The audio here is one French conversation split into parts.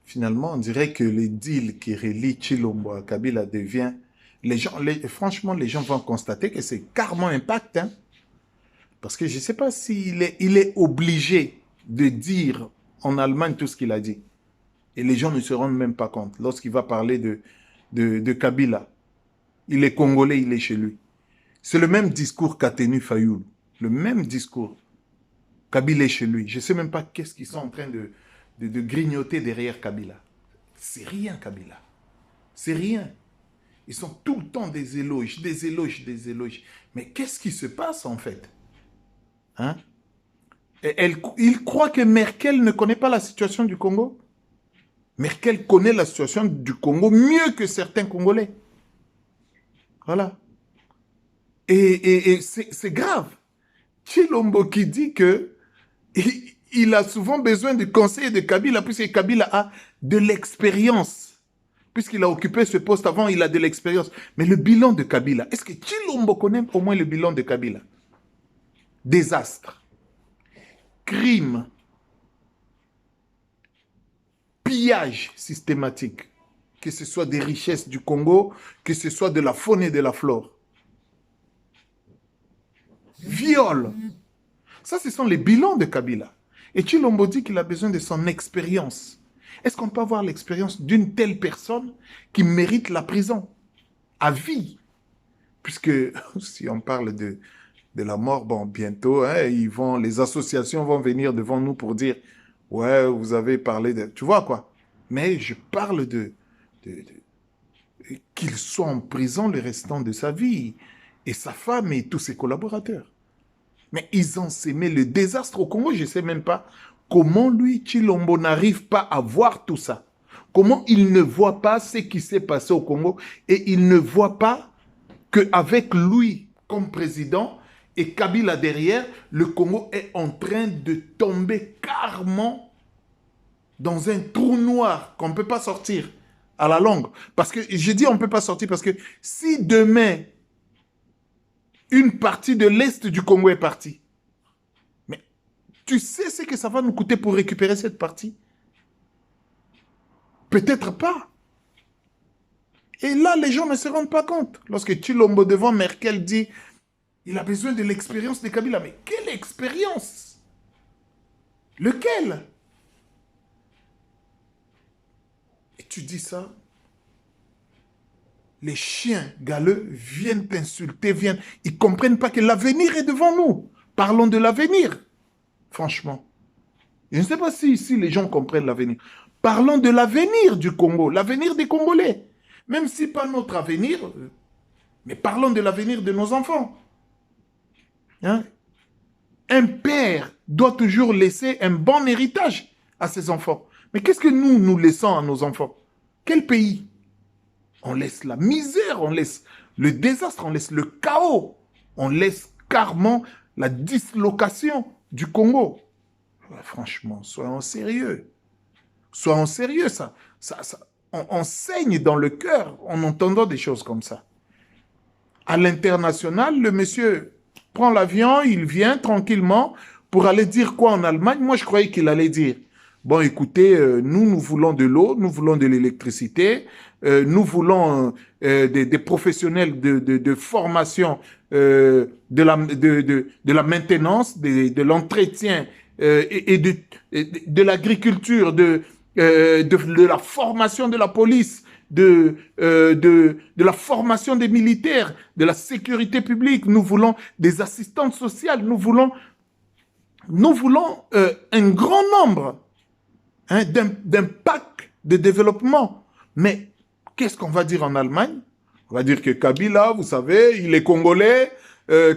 Finalement, on dirait que les deals qui relient Chilombo à Kabila devient... franchement, les gens vont constater que c'est carrément impact. Hein? Parce que je ne sais pas s'il est, il est obligé de dire en Allemagne tout ce qu'il a dit. Et les gens ne se rendent même pas compte. Lorsqu'il va parler de Kabila, il est congolais, il est chez lui. C'est le même discours qu'a tenu Fayoul. Le même discours. Kabila est chez lui. Je ne sais même pas qu'est-ce qu'ils sont en train de grignoter derrière Kabila. C'est rien, Kabila. C'est rien. Ils sont tout le temps des éloges, des éloges, des éloges. Mais qu'est-ce qui se passe en fait? Hein? Il croit que Merkel ne connaît pas la situation du Congo. Merkel connaît la situation du Congo mieux que certains Congolais. Voilà. Et c'est grave. Chilombo qui dit que il a souvent besoin du conseil de Kabila, puisque Kabila a de l'expérience. Puisqu'il a occupé ce poste avant, il a de l'expérience. Mais le bilan de Kabila, est-ce que Chilombo connaît au moins le bilan de Kabila? Désastre, crime, pillage systématique, que ce soit des richesses du Congo, que ce soit de la faune et de la flore. Viol. Ça, ce sont les bilans de Kabila. Et Chilombo dit qu'il a besoin de son expérience. Est-ce qu'on peut avoir l'expérience d'une telle personne qui mérite la prison à vie? Puisque si on parle de la mort, bon, bientôt, hein, les associations vont venir devant nous pour dire « Ouais, vous avez parlé de... » Tu vois quoi? Mais je parle qu'il soit en prison le restant de sa vie, et sa femme et tous ses collaborateurs. Mais ils ont sémé le désastre au Congo. Je ne sais même pas comment lui, Chilombo, n'arrive pas à voir tout ça. Comment il ne voit pas ce qui s'est passé au Congo et il ne voit pas qu'avec lui comme président et Kabila derrière, le Congo est en train de tomber carrément dans un trou noir qu'on ne peut pas sortir à la longue. Parce que, je dis on ne peut pas sortir parce que si demain, une partie de l'Est du Congo est partie, mais tu sais ce que ça va nous coûter pour récupérer cette partie? Peut-être pas. Et là, les gens ne se rendent pas compte. Lorsque Chilombo devant Merkel dit il a besoin de l'expérience de Kabila. Mais quelle expérience? Lequel? Et tu dis ça, les chiens galeux viennent t'insulter, ils ne comprennent pas que l'avenir est devant nous. Parlons de l'avenir, franchement. Je ne sais pas si ici les gens comprennent l'avenir. Parlons de l'avenir du Congo, l'avenir des Congolais. Même si pas notre avenir, mais parlons de l'avenir de nos enfants. Hein? Un père doit toujours laisser un bon héritage à ses enfants. Mais qu'est-ce que nous laissons à nos enfants? Quel pays? On laisse la misère, on laisse le désastre, on laisse le chaos. On laisse carrément la dislocation du Congo. Franchement, soyons sérieux. Soyons sérieux, on saigne dans le cœur en entendant des choses comme ça. À l'international, le monsieur prend l'avion, il vient tranquillement pour aller dire quoi en Allemagne? Moi, je croyais qu'il allait dire, bon, écoutez, nous voulons de l'eau, nous voulons de l'électricité, nous voulons des professionnels de formation, de la maintenance, de l'entretien et de l'agriculture, de la formation de la police, de la formation des militaires, de la sécurité publique. Nous voulons des assistantes sociales. Nous voulons un grand nombre d'un pack de développement. Mais qu'est-ce qu'on va dire en Allemagne? On va dire que Kabila, vous savez, il est congolais.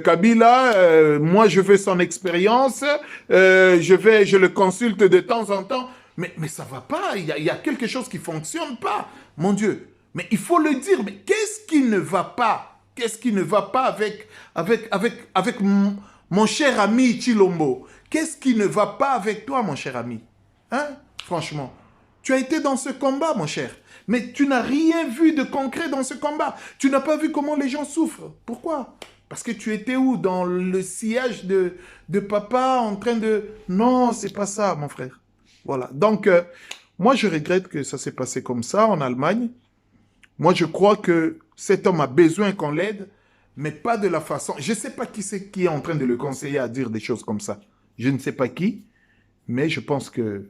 Kabila, moi je veux son expérience. Je le consulte de temps en temps. Mais ça ne va pas, il y a quelque chose qui ne fonctionne pas, mon Dieu. Mais il faut le dire, mais qu'est-ce qui ne va pas? Qu'est-ce qui ne va pas avec mon cher ami Chilombo? Qu'est-ce qui ne va pas avec toi, mon cher ami? Hein? Franchement, tu as été dans ce combat, mon cher. Mais tu n'as rien vu de concret dans ce combat. Tu n'as pas vu comment les gens souffrent. Pourquoi? Parce que tu étais où? Dans le sillage de papa en train de... Non, c'est pas ça, mon frère. Voilà. Donc, Moi, je regrette que ça s'est passé comme ça en Allemagne. Moi, je crois que cet homme a besoin qu'on l'aide, mais pas de la façon. Je ne sais pas qui c'est qui est en train de le conseiller à dire des choses comme ça. Je ne sais pas qui, mais je pense que